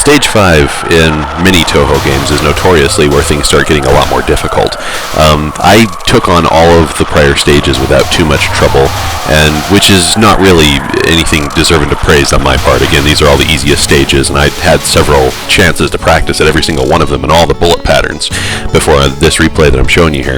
Stage 5 in many Touhou games is notoriously where things start getting a lot more difficult. I took on all of the prior stages without too much trouble, and which is not really anything deserving of praise on my part. Again, these are all the easiest stages, and I had several chances to practice at every single one of them and all the bullet patterns before this replay that I'm showing you here.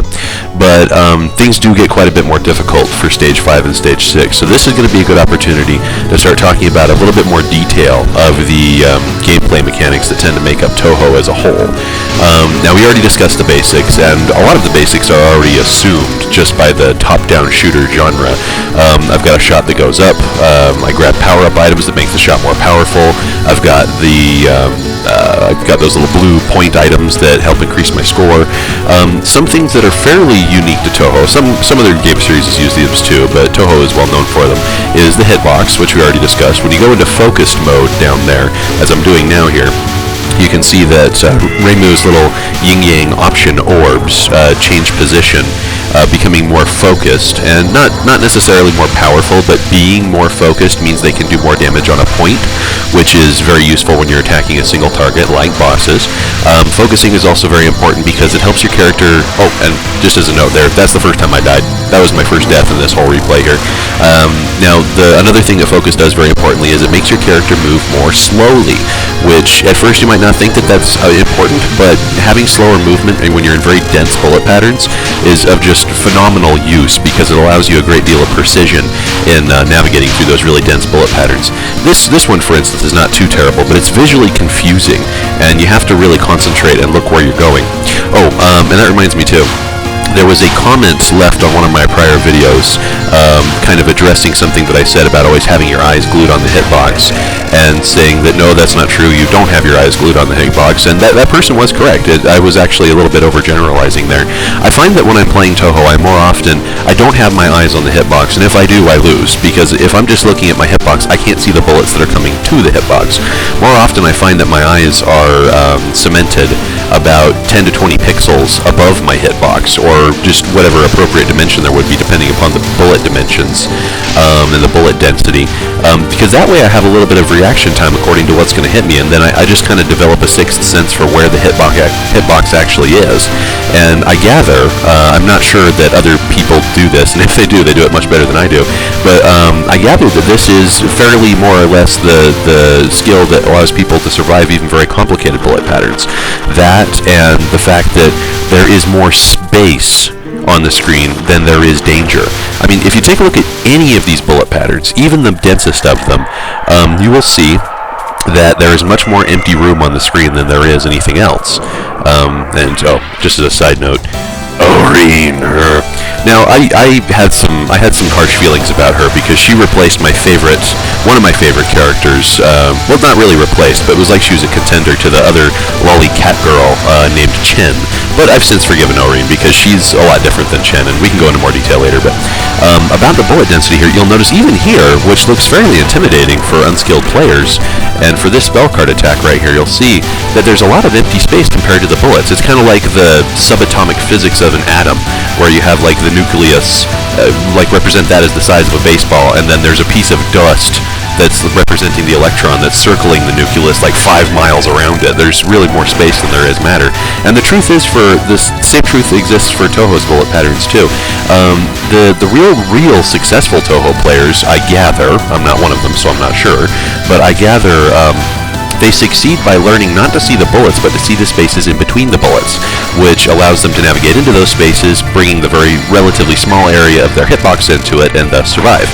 But things do get quite a bit more difficult for Stage 5 and Stage 6, so this is going to be a good opportunity to start talking about a little bit more detail of the gameplay mechanics that tend to make up Touhou as a whole. Now, we already discussed the basics, and a lot of the basics are already assumed just by the top-down shooter genre. I've got a shot that goes up. I grab power-up items that make the shot more powerful. I've got those little blue point items that help increase my score. Some things that are fairly unique to Touhou, some other game series use these too, but Touhou is well known for them, is the hitbox, which we already discussed. When you go into focused mode down there, as I'm doing now here, you can see that Reimu's little yin-yang option orbs change position, becoming more focused, and not necessarily more powerful, but being more focused means they can do more damage on a point, which is very useful when you're attacking a single target like bosses. Focusing is also very important because it helps your character. Oh, and just as a note there, that's the first time I died. That was my first death in this whole replay here. Now, another thing that focus does very importantly is it makes your character move more slowly, which at first you might not think that that's important, but having slower movement when you're in very dense bullet patterns is of just phenomenal use because it allows you a great deal of precision in navigating through those really dense bullet patterns. This one, for instance, is not too terrible, but it's visually confusing, and you have to really concentrate and look where you're going. Oh, and that reminds me too. There was a comment left on one of my prior videos kind of addressing something that I said about always having your eyes glued on the hitbox and saying that no, that's not true, you don't have your eyes glued on the hitbox, and that person was correct. I was actually a little bit overgeneralizing there. I find that when I'm playing Touhou, I don't have my eyes on the hitbox, and if I do, I lose, because if I'm just looking at my hitbox, I can't see the bullets that are coming to the hitbox. More often I find that my eyes are cemented about 10 to 20 pixels above my hitbox, or just whatever appropriate dimension there would be depending upon the bullet dimensions and the bullet density, because that way I have a little bit of reaction time according to what's going to hit me, and then I just kind of develop a sixth sense for where the hitbox actually is. And I gather, I'm not sure that other people do this, and if they do, they do it much better than I do, but I gather that this is fairly more or less the skill that allows people to survive even very complicated bullet patterns. That and the fact that there is more space on the screen than there is danger. I mean, if you take a look at any of these bullet patterns, even the densest of them, you will see that there is much more empty room on the screen than there is anything else. Just as a side note, Aureen, her. Now, I had some harsh feelings about her because she replaced one of my favorite characters. Well, not really replaced, but it was like she was a contender to the other lolly cat girl named Chen. But I've since forgiven Aureen because she's a lot different than Chen, and we can go into more detail later. But about the bullet density here, you'll notice even here, which looks fairly intimidating for unskilled players, and for this spell card attack right here, you'll see that there's a lot of empty space compared to the bullets. It's kind of like the subatomic physics of an atom, where you have like the nucleus, represent that as the size of a baseball, and then there's a piece of dust that's representing the electron that's circling the nucleus like 5 miles around it. There's really more space than there is matter. And the truth is, same truth exists for Touhou's bullet patterns too. The real successful Touhou players, I gather, I'm not one of them so I'm not sure, but I gather they succeed by learning not to see the bullets, but to see the spaces in between the bullets, which allows them to navigate into those spaces, bringing the very relatively small area of their hitbox into it, and thus survive.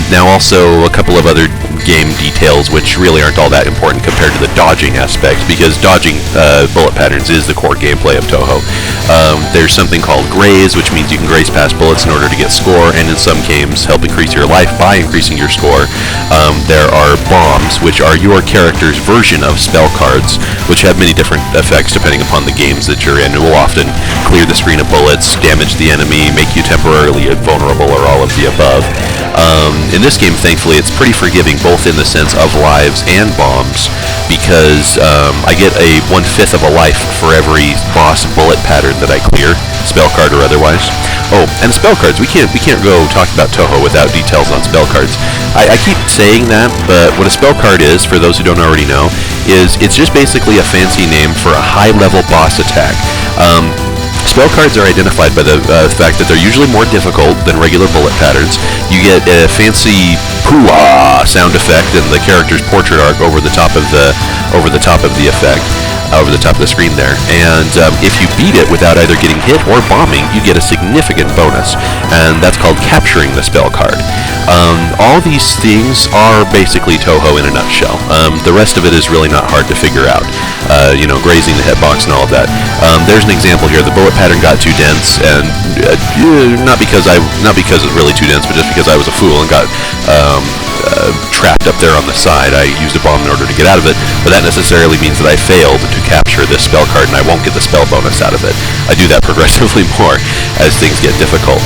Now also a couple of other game details which really aren't all that important compared to the dodging aspect, because dodging bullet patterns is the core gameplay of Touhou. There's something called graze, which means you can graze past bullets in order to get score, and in some games help increase your life by increasing your score. There are bombs, which are your character's version of spell cards, which have many different effects depending upon the games that you're in. It will often clear the screen of bullets, damage the enemy, make you temporarily invulnerable, or all of the above. In this game, thankfully, it's pretty forgiving both in the sense of lives and bombs. because I get a 1/5 of a life for every boss bullet pattern that I clear, spell card or otherwise. Oh, and spell cards. We can't go talk about Touhou without details on spell cards. I keep saying that, but what a spell card is, for those who don't already know, is it's just basically a fancy name for a high-level boss attack. Spell cards are identified by the fact that they're usually more difficult than regular bullet patterns. You get a fancy "pooah" sound effect and the character's portrait arc over the top of the effect, over the top of the screen there. And if you beat it without either getting hit or bombing, you get a significant bonus, and that's called capturing the spell card. All these things are basically Touhou in a nutshell. The rest of it is really not hard to figure out. Grazing the hitbox and all of that. There's an example here. The bullet pattern got too dense, and not because it's really too dense, but just because I was a fool and got trapped up there on the side. I used a bomb in order to get out of it, but that necessarily means that I failed to capture this spell card, and I won't get the spell bonus out of it. I do that progressively more as things get difficult.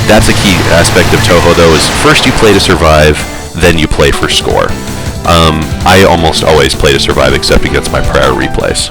That's a key aspect of Touhou, though, is first you play to survive, then you play for score. I almost always play to survive, except against my prior replays.